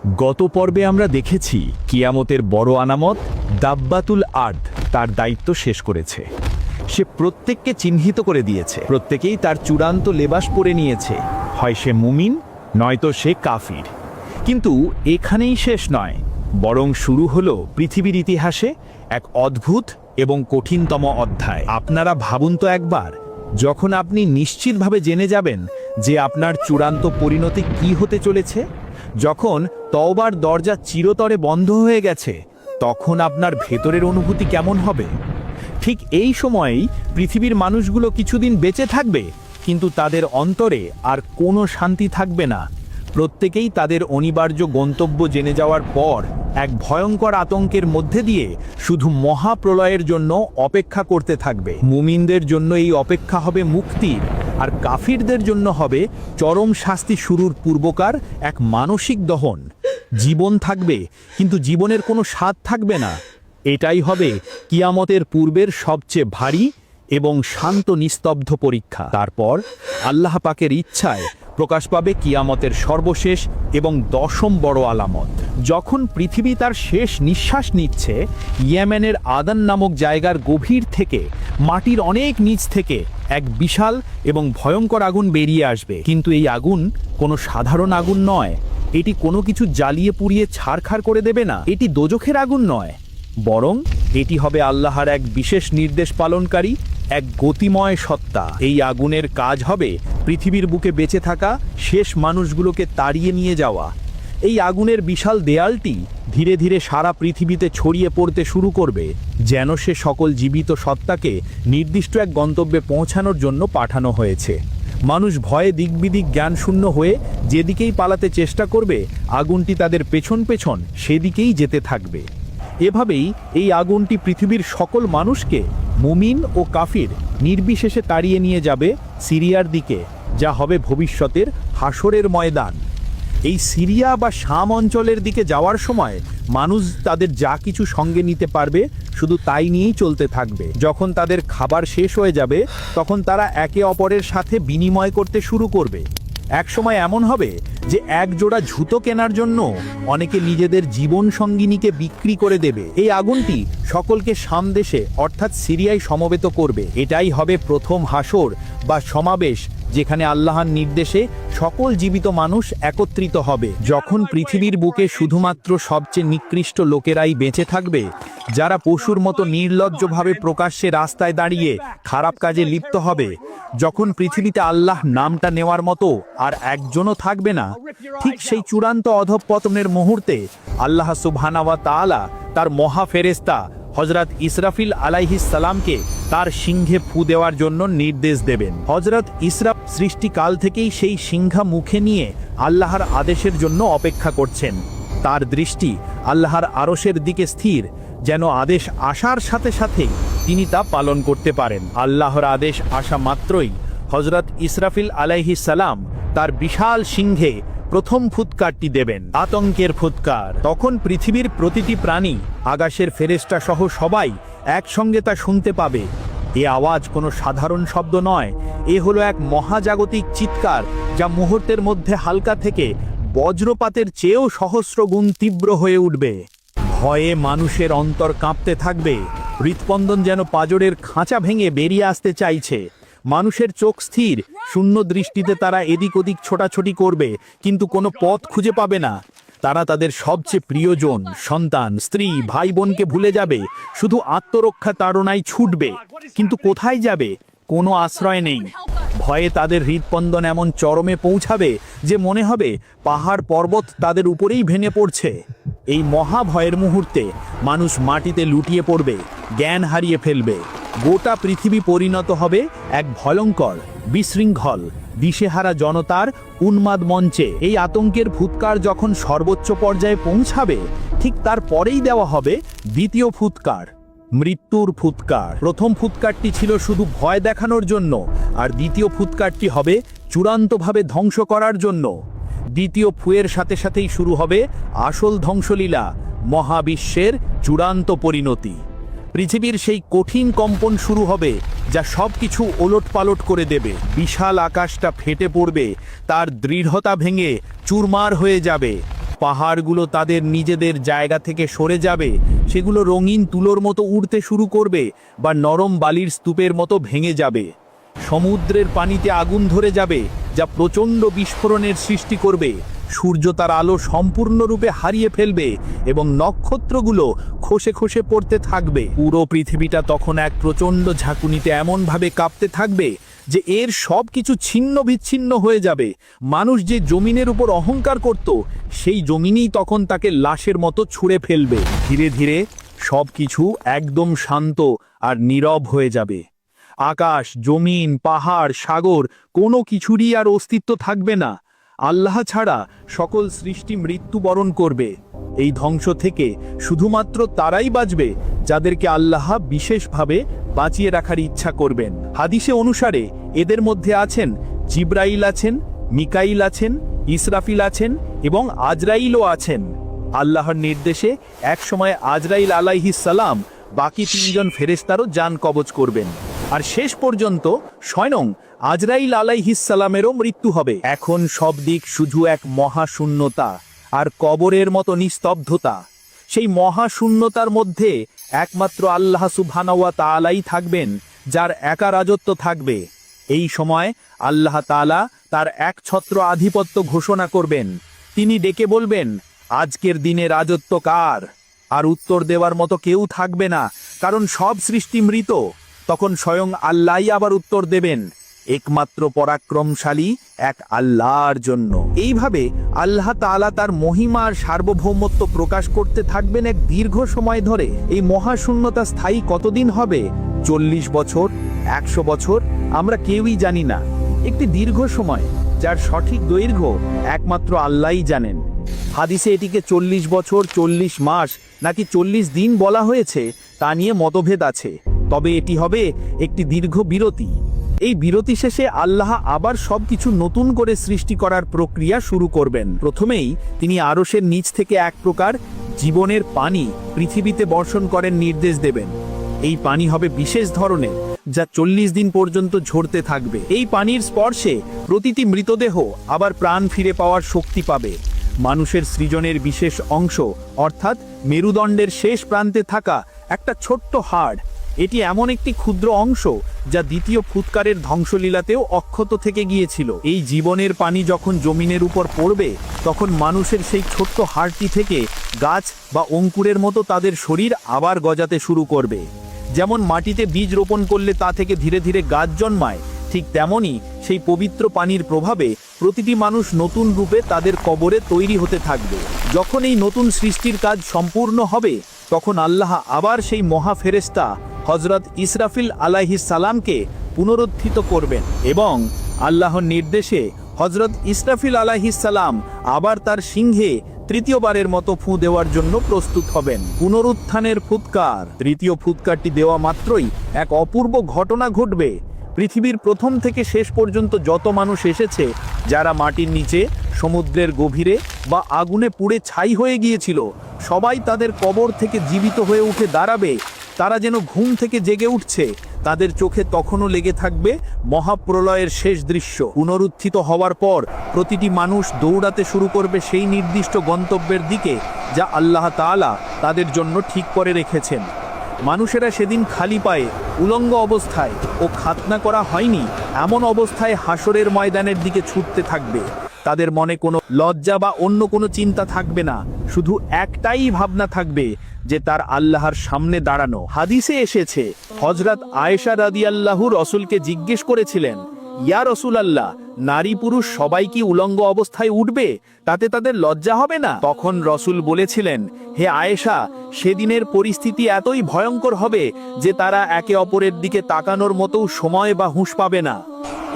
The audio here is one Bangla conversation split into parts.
গত পর্বে আমরা দেখেছি কিয়ামতের বড় আলামত দাব্বাতুল আর্দ তার দায়িত্ব শেষ করেছে। সে প্রত্যেককে চিহ্নিত করে দিয়েছে, প্রত্যেকেই তার চূড়ান্ত লেবাস পরে নিয়েছে, হয় সে মুমিন নয়তো সে কাফির। কিন্তু এখানেই শেষ নয়, বরং শুরু হলো পৃথিবীর ইতিহাসে এক অদ্ভুত এবং কঠিনতম অধ্যায়। আপনারা ভাবুন তো একবার, যখন আপনি নিশ্চিতভাবে জেনে যাবেন যে আপনার চূড়ান্ত পরিণতি কি হতে চলেছে, যখন তওবার দরজা চিরতরে বন্ধ হয়ে গেছে, তখন আপনার ভেতরের অনুভূতি কেমন হবে? ঠিক এই সময়েই পৃথিবীর মানুষগুলো কিছুদিন বেঁচে থাকবে, কিন্তু তাদের অন্তরে আর কোনো শান্তি থাকবে না। প্রত্যেকেই তাদের অনিবার্য গন্তব্য জেনে যাওয়ার পর এক ভয়ঙ্কর আতঙ্কের মধ্যে দিয়ে শুধু মহাপ্রলয়ের জন্য অপেক্ষা করতে থাকবে। মুমিনদের জন্য এই অপেক্ষা হবে মুক্তির, আর কাফিরদের জন্য হবে চরম শাস্তি শুরুর পূর্বকার এক মানসিক দহন। জীবন থাকবে, কিন্তু জীবনের কোনো স্বাদ থাকবে না। এটাই হবে কিয়ামতের পূর্বের সবচেয়ে ভারী এবং শান্ত নিস্তব্ধ পরীক্ষা। তারপর আল্লাহ পাকের ইচ্ছায় প্রকাশ পাবে কিয়ামতের সর্বশেষ এবং দশম বড় আলামত। যখন পৃথিবী তার শেষ নিঃশ্বাস নিচ্ছে, ইয়েমেনের আদান নামক জায়গার গভীর থেকে, মাটির অনেক নিচ থেকে এক বিশাল এবং ভয়ঙ্কর আগুন বেরিয়ে আসবে। কিন্তু এই আগুন কোনো সাধারণ আগুন নয়, এটি কোনো কিছু জ্বালিয়ে পুড়িয়ে ছারখাড় করে দেবে না। এটি দোজখের আগুন নয়, বরং এটি হবে আল্লাহর এক বিশেষ নির্দেশ পালনকারী এক গতিময় সত্তা। এই আগুনের কাজ হবে পৃথিবীর বুকে বেঁচে থাকা শেষ মানুষগুলোকে তাড়িয়ে নিয়ে যাওয়া। এই আগুনের বিশাল দেয়ালটি ধীরে ধীরে সারা পৃথিবীতে ছড়িয়ে পড়তে শুরু করবে, যেন সে সকল জীবিত সত্তাকে নির্দিষ্ট এক গন্তব্যে পৌঁছানোর জন্য পাঠানো হয়েছে। মানুষ ভয়ে দিকবিদিক জ্ঞানশূন্য হয়ে যেদিকেই পালাতে চেষ্টা করবে, আগুনটি তাদের পেছন পেছন সেদিকেই যেতে থাকবে। এভাবেই এই আগুনটি পৃথিবীর সকল মানুষকে, মুমিন ও কাফির নির্বিশেষে তাড়িয়ে নিয়ে যাবে সিরিয়ার দিকে, যা হবে ভবিষ্যতের হাসরের ময়দান। এই সিরিয়া বা শাম অঞ্চলের দিকে যাওয়ার সময় মানুষ তাদের যা কিছু সঙ্গে নিতে পারবে শুধু তাই নিয়েই চলতে থাকবে। যখন তাদের খাবার শেষ হয়ে যাবে, তখন তারা একে অপরের সাথে বিনিময় করতে শুরু করবে। এক সময় এমন হবে যে এক জোড়া জুতো কেনার জন্য অনেকে নিজেদের জীবন সঙ্গিনীকে বিক্রি করে দেবে। এই আগুনটি সকলকে শাম দেশে অর্থাৎ সিরিয়ায় সমবেত করবে। এটাই হবে প্রথম হাসর বা সমাবেশ, যেখানে আল্লাহর নির্দেশে সকল জীবিত মানুষ একত্রিত হবে। যখন পৃথিবীর বুকে শুধুমাত্র সবচেয়ে নিকৃষ্ট লোকেরাই বেঁচে থাকবে, যারা পশুর মতো নির্লজ্জভাবে প্রকাশ্যে রাস্তায় দাঁড়িয়ে খারাপ কাজে লিপ্ত হবে, যখন পৃথিবীতে আল্লাহ নামটা নেওয়ার মতো আর একজনও থাকবে না, ঠিক সেই চূড়ান্ত অধঃপতনের মুহূর্তে আল্লাহ সুবহানাহু ওয়া তাআলা তার মহা ফেরেশতা হযরত ইসরাফিল আলাইহিস সালামকে তার সিংহে ফু দেওয়ার জন্য নির্দেশ দেবেন। হযরত ইসরাফ সৃষ্টিকাল থেকেই সেই সিংহা মুখে নিয়ে আল্লাহর আদেশের জন্য অপেক্ষা করছেন। তার দৃষ্টি আল্লাহর আরশের দিকে স্থির, যেন আদেশ আসার সাথে সাথে তিনি তা পালন করতে পারেন। আল্লাহর আদেশ আসা মাত্রই হযরত ইসরাফিল আলাইহিস সালাম তার বিশাল সিংহে প্রথম ফুৎকারটি দেবেন, আতঙ্কের ফুৎকার। তখন পৃথিবীর প্রতিটি প্রাণী, আকাশের ফেরেশতা সহ সবাই একসঙ্গে তা শুনতে পাবে। এ আওয়াজ কোনো সাধারণ শব্দ নয়, এ হলো এক মহাজাগতিক চিৎকার, যা মুহূর্তের মধ্যে হালকা থেকে বজ্রপাতের চেয়েও সহস্র গুণ তীব্র হয়ে উঠবে। ভয়ে মানুষের অন্তর কাঁপতে থাকবে, হৃৎস্পন্দন যেন পাঁজরের খাঁচা ভেঙে বেরিয়ে আসতে চাইছে। মানুষের চোখ স্থির, শূন্য দৃষ্টিতে তারা এদিক ওদিক ছোটাছুটি করবে, কিন্তু কোনো পথ খুঁজে পাবে না। তারা তাদের সবচেয়ে প্রিয়জন, সন্তান, স্ত্রী, ভাই বোনকে ভুলে যাবে, শুধু আত্মরক্ষা তাড়নায় ছুটবে। কিন্তু কোথায় যাবে? কোনো আশ্রয় নেই। ভয়ে তাদের হৃৎস্পন্দন এমন চরমে পৌঁছাবে যে মনে হবে পাহাড় পর্বত তাদের উপরেই ভেঙে পড়ছে। এই মহা ভয়ের মুহূর্তে মানুষ মাটিতে লুটিয়ে পড়বে, জ্ঞান হারিয়ে ফেলবে। গোটা পৃথিবী পরিণত হবে এক ভয়ঙ্কর, বিশৃঙ্খল, দিশেহারা জনতার উন্মাদ মঞ্চে। এই আতঙ্কের ফুৎকার যখন সর্বোচ্চ পর্যায়ে পৌঁছাবে, ঠিক তার পরেই দেওয়া হবে দ্বিতীয় ফুৎকার, মৃত্যুর ফুৎকার। প্রথম ফুৎকারটি ছিল শুধু ভয় দেখানোর জন্য, আর দ্বিতীয় ফুৎকারটি হবে চূড়ান্তভাবে ধ্বংস করার জন্য। দ্বিতীয় ফুয়ের সাথে সাথেই শুরু হবে আসল ধ্বংসলীলা, মহাবিশ্বের চূড়ান্ত পরিণতি। পৃথিবীর সেই কঠিন কম্পন শুরু হবে, যা সবকিছু ওলটপালট করে দেবে। বিশাল আকাশটা ফেটে পড়বে, তার দৃঢ়তা ভেঙে চুরমার হয়ে যাবে। পাহাড়গুলো তাদের নিজেদের জায়গা থেকে সরে যাবে, সেগুলো রঙিন তুলোর মতো উড়তে শুরু করবে বা নরম বালির স্তূপের মতো ভেঙে যাবে। সমুদ্রের পানিতে আগুন ধরে যাবে, যা প্রচণ্ড বিস্ফোরণের সৃষ্টি করবে। সূর্য তার আলো সম্পূর্ণরূপে হারিয়ে ফেলবে এবং নক্ষত্রগুলো খসে খসে পড়তে থাকবে। পুরো পৃথিবীটা তখন এক প্রচণ্ড ঝাঁকুনিতে এমনভাবে কাঁপতে থাকবে যে এর সব কিছু ছিন্ন বিচ্ছিন্ন হয়ে যাবে। মানুষ যে জমিনের উপর অহংকার করত, সেই জমিনই তখন তাকে লাশের মতো ছুঁড়ে ফেলবে। ধীরে ধীরে সব কিছু একদম শান্ত আর নীরব হয়ে যাবে। আকাশ, জমিন, পাহাড়, সাগর, কোনো কিছুরই আর অস্তিত্ব থাকবে না। আল্লাহ ছাড়া সকল সৃষ্টি মৃত্যুবরণ করবে। এই ধ্বংস থেকে শুধুমাত্র তারাই বাঁচবে যাদেরকে আল্লাহ বিশেষভাবে বাঁচিয়ে রাখার ইচ্ছা করবেন। হাদিসে অনুসারে এদের মধ্যে আছেন জিব্রাইল আছেন, মিকাইল আছেন, ইসরাফিল আছেন এবং আজরাইলও আছেন। আল্লাহর নির্দেশে একসময় আজরাইল আলাইহিস সালাম বাকি 3 জন ফেরেশতারও জান কবজ করবেন, আর শেষ পর্যন্ত স্বয়ং আজরাইল আলাইহিস সালামেরও মৃত্যু হবে। এখন সব দিক শুধু এক মহাশূন্যতা আর কবরের মতো নিস্তব্ধতা। সেই মহাশূন্যতার মধ্যে একমাত্র আল্লাহ সুবহানাহু ওয়া তাআলাই থাকবেন, যার একা রাজত্ব থাকবে। এই সময় আল্লাহ তাআলা তার একছত্র আধিপত্য ঘোষণা করবেন। তিনি ডেকে বলবেন, আজকের দিনে রাজত্ব কার? আর উত্তর দেওয়ার মতো কেউ থাকবে না, কারণ সব সৃষ্টি মৃত। তখন স্বয়ং আল্লাহই আবার উত্তর দেবেন, একমাত্র পরাক্রমশালী এক আল্লাহর জন্য। এইভাবে আল্লাহ তাআলা তার মহিমা আর সার্বভৌমত্ব প্রকাশ করতে থাকবেন এক দীর্ঘ সময় ধরে। এই মহাশূন্যতা স্থায়ী কতদিন হবে? 40 বছর, 100 বছর, আমরা কেউই জানি না। একটি দীর্ঘ সময়, যার সঠিক দৈর্ঘ্য একমাত্র আল্লাহই জানেন। হাদিসে এটিকে 40 বছর, 40 মাস নাকি 40 দিন বলা হয়েছে তা নিয়ে মতভেদ আছে। তবে এটি হবে একটি দীর্ঘ বিরতি। এই বিরতি শেষে আল্লাহ আবার সবকিছু নতুন করে সৃষ্টি করার প্রক্রিয়া শুরু করবেন। প্রথমেই তিনি আরশের নিচ থেকে এক প্রকার জীবনের পানি পৃথিবীতে বর্ষণ করেন নির্দেশ দেবেন। এই পানি হবে বিশেষ ধরনের, যা 40 দিন পর্যন্ত ঝরতে থাকবে। এই পানির স্পর্শে প্রতিটি মৃতদেহ আবার প্রাণ ফিরে পাওয়ার শক্তি পাবে। মানুষের সৃজনের বিশেষ অংশ অর্থাৎ মেরুদণ্ডের শেষ প্রান্তে থাকা একটা ছোট্ট হাড়, এটি এমন একটি ক্ষুদ্র অংশ যা দ্বিতীয় ফুৎকারের ধ্বংসলীলাতেও অক্ষত থেকে গিয়েছিল। এই জীবনের পানি যখন জমিনের উপর পড়বে, তখন মানুষের সেই ছোট্ট হাড়টি থেকে গাছ বা অঙ্কুরের মতো তাদের শরীর আবার গজাতে শুরু করবে। যেমন মাটিতে বীজ রোপণ করলে তা থেকে ধীরে ধীরে গাছ জন্মায়, ঠিক তেমনই সেই পবিত্র পানির প্রভাবে প্রতিটি মানুষ নতুন রূপে তাদের কবরে তৈরি হতে থাকবে। যখন এই নতুন সৃষ্টির কাজ সম্পূর্ণ হবে, তখন আল্লাহ আবার সেই মহা ফেরেশতা হযরত ইসরাফিল আলাইহিস সালামকে পুনরুত্থিত করবেন এবং আল্লাহর নির্দেশে হযরত ইসরাফিল আলাইহিস সালাম আবার তার সিংহে তৃতীয়বারের মতো ফুঁ দেওয়ার জন্য প্রস্তুত হবেন। পুনরুত্থানের ফুৎকার। তৃতীয় ফুৎকারটি দেওয়া মাত্রই এক অপূর্ব ঘটনা ঘটবে। পৃথিবীর প্রথম থেকে শেষ পর্যন্ত যত মানুষ এসেছে, যারা মাটির নিচে, সমুদ্রের গভীরে বা আগুনে পুড়ে ছাই হয়ে গিয়েছিল, সবাই তাদের কবর থেকে জীবিত হয়ে উঠে দাঁড়াবে। তারা যেন ঘুম থেকে জেগে উঠছে। তাদের চোখে তখনও লেগে থাকবে মহাপ্রলয়ের শেষ দৃশ্য। পুনরুত্থিত হওয়ার পর প্রতিটি মানুষ দৌড়াতে শুরু করবে সেই নির্দিষ্ট গন্তব্যের দিকে যা আল্লাহ তাআলা তাদের জন্য ঠিক করে রেখেছেন। মানুষেরা সেদিন খালি পায়ে, উলঙ্গ অবস্থায় ও খাতনা করা হয়নি এমন অবস্থায় হাসরের ময়দানের দিকে ছুটতে থাকবে। তাদের মনে কোনো লজ্জা বা অন্য কোনো চিন্তা থাকবে না, শুধু একটাই ভাবনা থাকবে যে তার আল্লাহর সামনে দাঁড়ানো। হাদিসে এসেছে, হযরত আয়েশা রাদিয়াল্লাহু রাসূলকে জিজ্ঞেস করেছিলেন, ইয়া রাসূলুল্লাহ, নারী পুরুষ সবাই কি উলঙ্গ অবস্থায় উঠবে? তাতে তাদের লজ্জা হবে না? তখন রাসূল বলেছিলেন, হে আয়েশা, সেদিনের পরিস্থিতি এতই ভয়ঙ্কর হবে যে তারা একে অপরের দিকে তাকানোর মতো সময় বা হুঁশ পাবে না।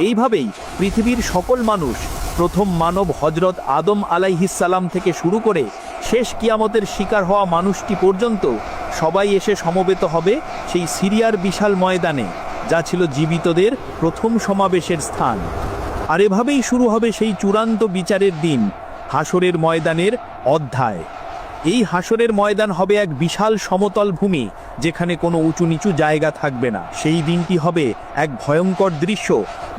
এইভাবেই পৃথিবীর সকল মানুষ, প্রথম মানব হযরত আদম আলাইহিস সালাম থেকে শুরু করে শেষ কিয়ামতের শিকার হওয়া মানুষটি পর্যন্ত সবাই এসে সমবেত হবে সেই সিরিয়ার বিশাল ময়দানে, যা ছিল জীবিতদের প্রথম সমাবেশের স্থান। আর এভাবেই শুরু হবে সেই চূড়ান্ত বিচারের দিন, হাসরের ময়দানের অধ্যায়। এই হাসরের ময়দান হবে এক বিশাল সমতল ভূমি, যেখানে কোনো উঁচু নিচু জায়গা থাকবে না। সেই দিনটি হবে এক ভয়ঙ্কর দৃশ্য।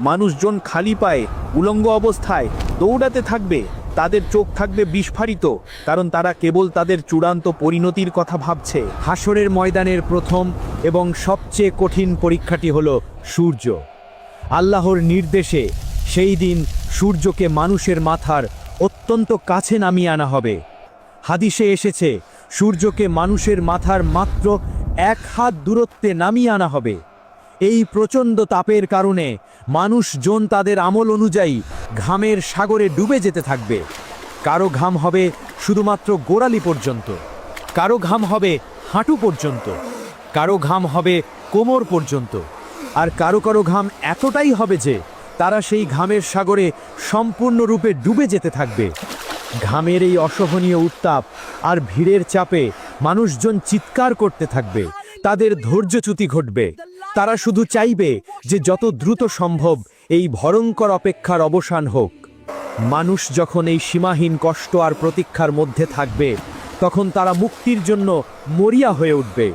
মানুষজন খালি পায়ে, উলঙ্গ অবস্থায় দৌড়াতে থাকবে। তাদের চোখ থাকবে বিস্ফারিত, কারণ তারা কেবল তাদের চূড়ান্ত পরিণতির কথা ভাবছে। হাসরের ময়দানের প্রথম এবং সবচেয়ে কঠিন পরীক্ষাটি হলো সূর্য। আল্লাহর নির্দেশে সেই দিন সূর্যকে মানুষের মাথার অত্যন্ত কাছে নামিয়ে আনা হবে। হাদিসে এসেছে, সূর্যকে মানুষের মাথার মাত্র 1 হাত দূরত্বে নামিয়ে আনা হবে। এই প্রচণ্ড তাপের কারণে মানুষজন তাদের আমল অনুযায়ী ঘামের সাগরে ডুবে যেতে থাকবে। কারো ঘাম হবে শুধুমাত্র গোড়ালি পর্যন্ত, কারো ঘাম হবে হাঁটু পর্যন্ত, কারো ঘাম হবে কোমর পর্যন্ত, আর কারো কারো ঘাম এতটাই হবে যে তারা সেই ঘামের সাগরে সম্পূর্ণরূপে ডুবে যেতে থাকবে। ঘামের এই অসহনীয় উত্তাপ আর ভিড়ের চাপে মানুষজন চিৎকার করতে থাকবে, তাদের ধৈর্যচ্যুতি ঘটবে। তারা শুধু চাইবে যে যত দ্রুত সম্ভব এই ভয়ঙ্কর অপেক্ষার অবসান হোক। মানুষ যখন এই সীমাহীন কষ্ট আর প্রতীক্ষার মধ্যে থাকবে, তখন তারা মুক্তির জন্য মরিয়া হয়ে উঠবে।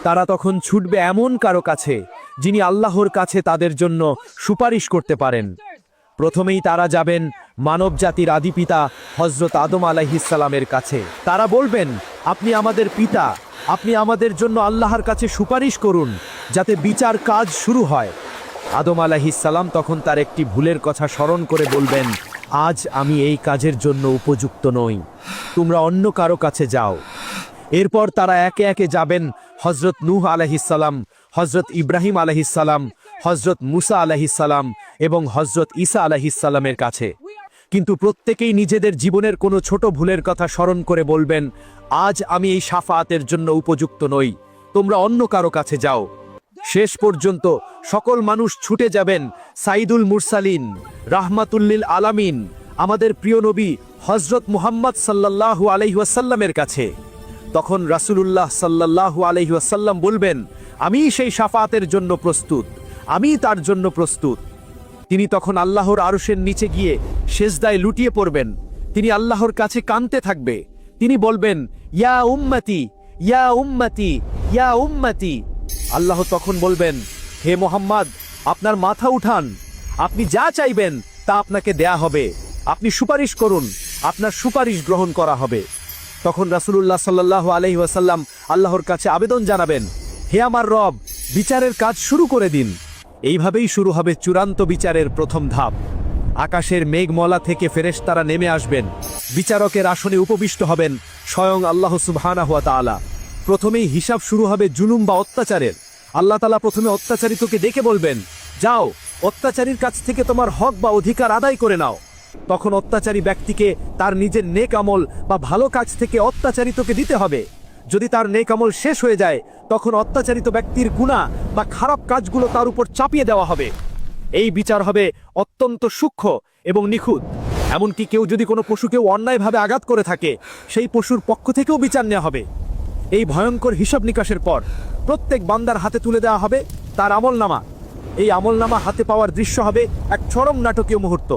তারা তখন ছুটবে এমন কারো কাছে যিনি আল্লাহর কাছে তাদের জন্য সুপারিশ করতে পারেন। প্রথমেই তারা যাবেন মানবজাতির আদিপিতা হযরত আদম আলাইহিসসালামের কাছে। তারা বলবেন, আপনি আমাদের পিতা, আপনি আমাদের জন্য আল্লাহর কাছে সুপারিশ করুন যাতে বিচার কাজ শুরু হয়। আদম আলাইহিসসালাম তখন তার একটি ভুলের কথা স্মরণ করে বলবেন, আজ আমি এই কাজের জন্য উপযুক্ত নই, তোমরা অন্য কারো কাছে যাও। এরপর তারা একে একে যাবেন হযরত নূহ আলাইহিসসালাম, হযরত ইব্রাহিম আলাইহিসসালাম, হযরত মুসা আলাইহিসসালাম এবং হযরত ঈসা আলাইহিসসালামের কাছে। কিন্তু প্রত্যেকেই নিজেদের জীবনের কোনো ছোট ভুলের কথা স্মরণ করে বলবেন, আজ আমি এই শাফাআতের জন্য উপযুক্ত নই, তোমরা অন্য কারো কাছে যাও। শেষ পর্যন্ত সকল মানুষ ছুটে যাবেন সাইদুল মুরসালিন, রাহমাতুল্লিল আলামিন, আমাদের প্রিয় নবী হযরত মুহাম্মদ সাল্লাল্লাহু আলাইহি ওয়াসাল্লামের কাছে। তখন রাসূলুল্লাহ সাল্লাল্লাহু আলাইহি ওয়াসাল্লাম বলবেন, আমি সেই শাফাআতের জন্য প্রস্তুত, আমি তার জন্য প্রস্তুত। তিনি তখন আল্লাহর আরশের নিচে গিয়ে সেজদায় লুটিয়ে পড়বেন। তিনি আল্লাহর কাছে কাঁদতে থাকবে। তিনি বলবেন, ইয়া উম্মতি, ইয়া উম্মতি, ইয়া উম্মতি। আল্লাহ তখন বলবেন, হে মুহাম্মদ, আপনার মাথা উঠান, আপনি যা চাইবেন তা আপনাকে দেয়া হবে, আপনি সুপারিশ করুন, আপনার সুপারিশ গ্রহণ করা হবে। তখন রাসূলুল্লাহ সাল্লাল্লাহু আলাইহি ওয়াসাল্লাম আল্লাহর কাছে আবেদন জানাবেন, হে আমার রব, বিচারের কাজ শুরু করে দিন। এইভাবেই শুরু হবে চূড়ান্ত বিচারের প্রথম ধাপ। আকাশের মেঘমলা থেকে ফেরেশতারা নেমে আসবেন, বিচারকের আসনে উপবিষ্ট হবেন স্বয়ং আল্লাহ সুবহানাহু ওয়া তাআলা। প্রথমেই হিসাব শুরু হবে জুলুম বা অত্যাচারের। আল্লাহ তাআলা প্রথমে অত্যাচারিতকে ডেকে বলবেন, যাও, অত্যাচারীর কাছ থেকে তোমার হক বা অধিকার আদায় করে নাও। তখন অত্যাচারী ব্যক্তিকে তার নিজের নেক আমল বা ভালো কাজ থেকে অত্যাচারিতকে দিতে হবে। যদি তার নেক আমল শেষ হয়ে যায়, তখন অত্যাচারিত ব্যক্তির গুনাহ বা খারাপ কাজগুলো তার উপর চাপিয়ে দেওয়া হবে। এই বিচার হবে অত্যন্ত সূক্ষ্ম এবং নিখুঁত। এমনকি কেউ যদি কোনো পশুকেও অন্যায়ভাবে আঘাত করে থাকে, সেই পশুর পক্ষ থেকেও বিচার নেওয়া হবে। এই ভয়ঙ্কর হিসাব নিকাশের পর প্রত্যেক বান্দার হাতে তুলে দেওয়া হবে তার আমলনামা। এই আমলনামা হাতে পাওয়ার দৃশ্য হবে এক চরম নাটকীয় মুহূর্ত।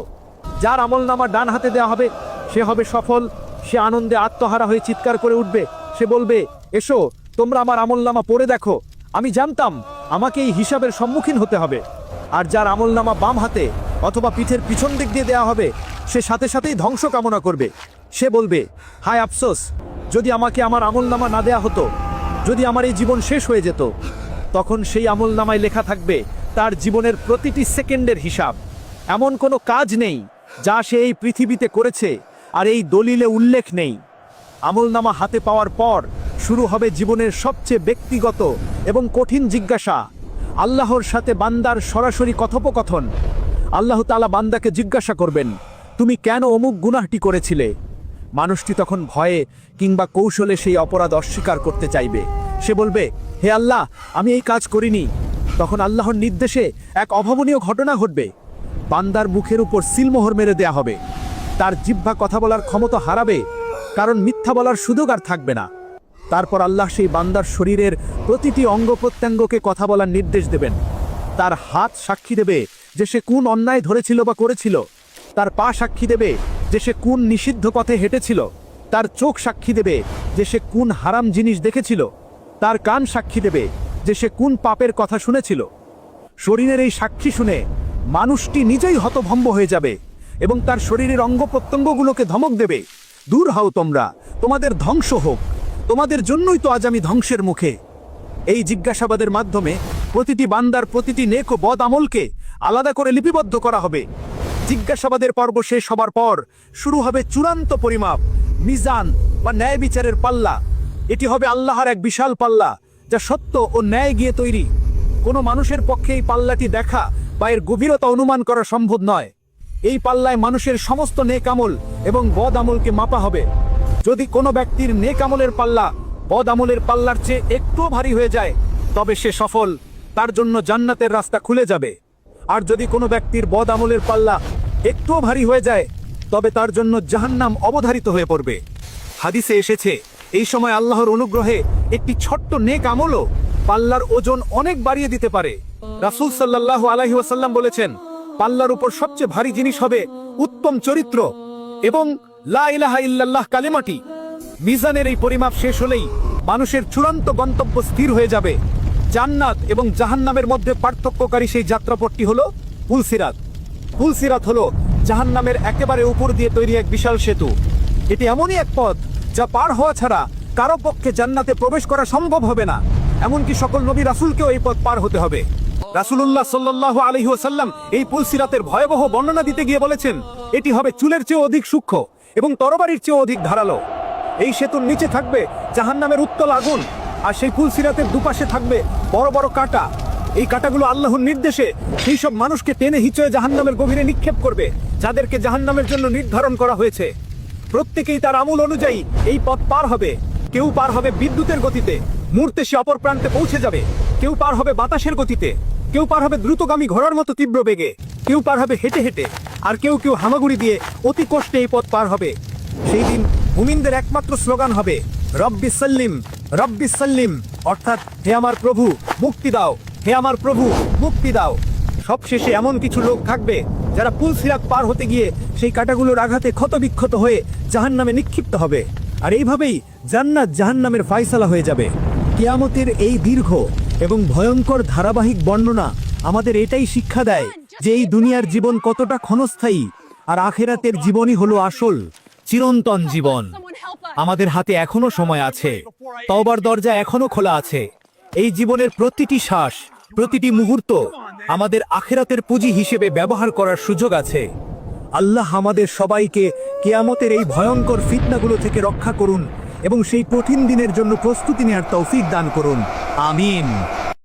যার আমলনামা ডান হাতে দেওয়া হবে সে হবে সফল, সে আনন্দে আত্মহারা হয়ে চিৎকার করে উঠবে। সে বলবে, এসো, তোমরা আমার আমলনামা পড়ে দেখো, আমি জানতাম আমাকে এই হিসাবের সম্মুখীন হতে হবে। আর যার আমলনামা বাম হাতে অথবা পিঠের পিছন দিক দিয়ে দেওয়া হবে, সে সাথে সাথেই ধ্বংস কামনা করবে। সে বলবে, হায় আফসোস, যদি আমাকে আমার আমলনামা না দেয়া হতো, যদি আমার এই জীবন শেষ হয়ে যেত। তখন সেই আমলনামায় লেখা থাকবে তার জীবনের প্রতিটি সেকেন্ডের হিসাব। এমন কোনো কাজ নেই যা সে এই পৃথিবীতে করেছে আর এই দলিলে উল্লেখ নেই। আমলনামা হাতে পাওয়ার পর শুরু হবে জীবনের সবচেয়ে ব্যক্তিগত এবং কঠিন জিজ্ঞাসা, আল্লাহর সাথে বান্দার সরাসরি কথোপকথন। আল্লাহ তাআলা বান্দাকে জিজ্ঞাসা করবেন, তুমি কেন অমুক গুনাহটি করেছিলে? মানুষটি তখন ভয়ে কিংবা কৌশলে সেই অপরাধ অস্বীকার করতে চাইবে। সে বলবে, হে আল্লাহ, আমি এই কাজ করিনি। তখন আল্লাহর নির্দেশে এক অভাবনীয় ঘটনা ঘটবে। বান্দার মুখের উপর সিলমোহর মেরে দেয়া হবে। তার জিহ্বা কথা বলার ক্ষমতা হারাবে, কারণ মিথ্যা বলার সুযোগ আর থাকবে না। তারপর আল্লাহ সেই বান্দার শরীরের প্রতিটি অঙ্গ প্রত্যঙ্গকে কথা বলার নির্দেশ দেবেন। তার হাত সাক্ষী দেবে যে সে কোন অন্যায় ধরেছিল বা করেছিল। তার পা সাক্ষী দেবে যে সে কোন নিষিদ্ধ পথে হেঁটেছিল। তার চোখ সাক্ষী দেবে যে সে কোন হারাম জিনিস দেখেছিল। তার কান সাক্ষী দেবে যে সে কোন পাপের কথা শুনেছিল। শরীরের এই সাক্ষী শুনে মানুষটি নিজেই হতভম্ব হয়ে যাবে, এবং তার শরীরের অঙ্গ প্রত্যঙ্গগুলোকে ধমক দেবে, দূর হও তোমরা, তোমাদের ধ্বংস হোক, তোমাদের জন্যই তো আজ আমি ধ্বংসের মুখে। এই জিজ্ঞাসাবাদের মাধ্যমে প্রতিটি বান্দার প্রতিটি নেক ও বদ আমলকে আলাদা করে লিপিবদ্ধ করা হবে। জিজ্ঞাসাবাদের পর্ব শেষ হবার পর শুরু হবে চূড়ান্ত পরিমাপ, মিজান বা ন্যায় বিচারের পাল্লা। এটি হবে আল্লাহর এক বিশাল পাল্লা, যা সত্য ও ন্যায় গিয়ে তৈরি। কোনো মানুষের পক্ষে এই পাল্লাটি দেখা বা এর গভীরতা অনুমান করা সম্ভব নয়। এই পাল্লায় মানুষের সমস্ত নেক আমল এবং বদ আমলকে মাপা হবে। যদি কোনো ব্যক্তির নেক আমলের পাল্লা বদ আমলের পাল্লার চেয়ে একটুও ভারী হয়ে যায়, তবে সে সফল, তার জন্য জান্নাতের রাস্তা খুলে যাবে। আর যদি কোনো ব্যক্তির বদ আমলের পাল্লা একটুও ভারী হয়ে যায়, তবে তার জন্য জাহান্নাম অবধারিত হয়ে পড়বে। হাদিসে এসেছে, এই সময় আল্লাহর অনুগ্রহে একটি ছোট্ট নেক আমলও পাল্লার ওজন অনেক বাড়িয়ে দিতে পারে। রাসূল সাল্লাল্লাহু আলাইহি ওয়াসাল্লাম বলেছেন, পাল্লার উপর সবচেয়ে ভারী জিনিস হবে উত্তম চরিত্র এবং লা ইলাহা ইল্লাল্লাহ কালিমাটি। মিজানের এই পরিমাপ শেষ হলেই মানুষের চূড়ান্ত গন্তব্য স্থির হয়ে যাবে। জান্নাত এবং জাহান্নামের মধ্যে পার্থক্যকারী সেই যাত্রাপথটি হলো পুলসিরাত। পুলসিরাত হলো জাহান্নামের একেবারে উপর দিয়ে তৈরি এক বিশাল সেতু। এটি এমনই এক পথ যা পার হওয়া ছাড়া কারো পক্ষে জান্নাতে প্রবেশ করা সম্ভব হবে না। এমনকি সকল নবী রাসূলকেও এই পথ পার হতে হবে। রাসূলুল্লাহ সাল্লাল্লাহু আলাইহি ওয়াসাল্লাম এই পুলসিরাতের ভয়াবহ বর্ণনা দিতে গিয়ে বলেছেন, এটি হবে চুলের চেয়ে অধিক সূক্ষ্ম এবং তরবারির চেয়ে অধিক ধারালো। এই সেতুর নিচে থাকবে জাহান্নামের উত্তল আগুন, আর সেই পুলসিরাতের দুপাশে থাকবে বড় বড় কাঁটা। এই কাঁটাগুলো আল্লাহর নির্দেশে সেই সব মানুষকে টেনে হিচড়ে জাহান্নামের গভীরে নিক্ষেপ করবে, যাদেরকে জাহান্নামের জন্য নির্ধারণ করা হয়েছে। প্রত্যেকেই তার আমল অনুযায়ী এই পথ পার হবে। কেউ পার হবে বিদ্যুতের গতিতে, মুহূর্তে সে অপর প্রান্তে পৌঁছে যাবে। কেউ পার হবে বাতাসের গতিতে, কেউ পার হবে দ্রুতগামী ঘোড়ার মতো তীব্র বেগে, কেউ পার হবে হেঁটে হেঁটে, আর কেউ কেউ হামাগুড়ি দিয়ে অতি কষ্টে এই পথ পার হবে। সেই দিন মুমিনদের একমাত্র স্লোগান হবে রব্বি সাল্লিম, রব্বি সাল্লিম, অর্থাৎ হে আমার প্রভু মুক্তি দাও, হে আমার প্রভু মুক্তি দাও। সবশেষে এমন কিছু লোক থাকবে যারা পুলসিরাত পার হতে গিয়ে সেই কাঁটাগুলোর আঘাতে ক্ষতবিক্ষত হয়ে জাহান্নামে নিক্ষিপ্ত হবে। আর এইভাবেই জান্নাত জাহান্নামের ফায়সালা হয়ে যাবে। কিয়ামতের এই দীর্ঘ এবং ভয়ঙ্কর ধারাবাহিক বর্ণনা আমাদের এটাই শিক্ষা দেয় যে এই দুনিয়ার জীবন কতটা ক্ষণস্থায়ী, আর আখেরাতের জীবনই হলো আসল চিরন্তন জীবন। আমাদের হাতে এখনো সময় আছে, তওবার দরজা এখনো খোলা আছে। এই জীবনের প্রতিটি শ্বাস, প্রতিটি মুহূর্ত আমাদের আখেরাতের পুঁজি হিসেবে ব্যবহার করার সুযোগ আছে। আল্লাহ আমাদের সবাইকে কিয়ামতের এই ভয়ঙ্কর ফিতনাগুলো থেকে রক্ষা করুন এবং সেই কঠিন দিনের জন্য প্রস্তুতি নেওয়ার তৌফিক দান করুন। আমিন।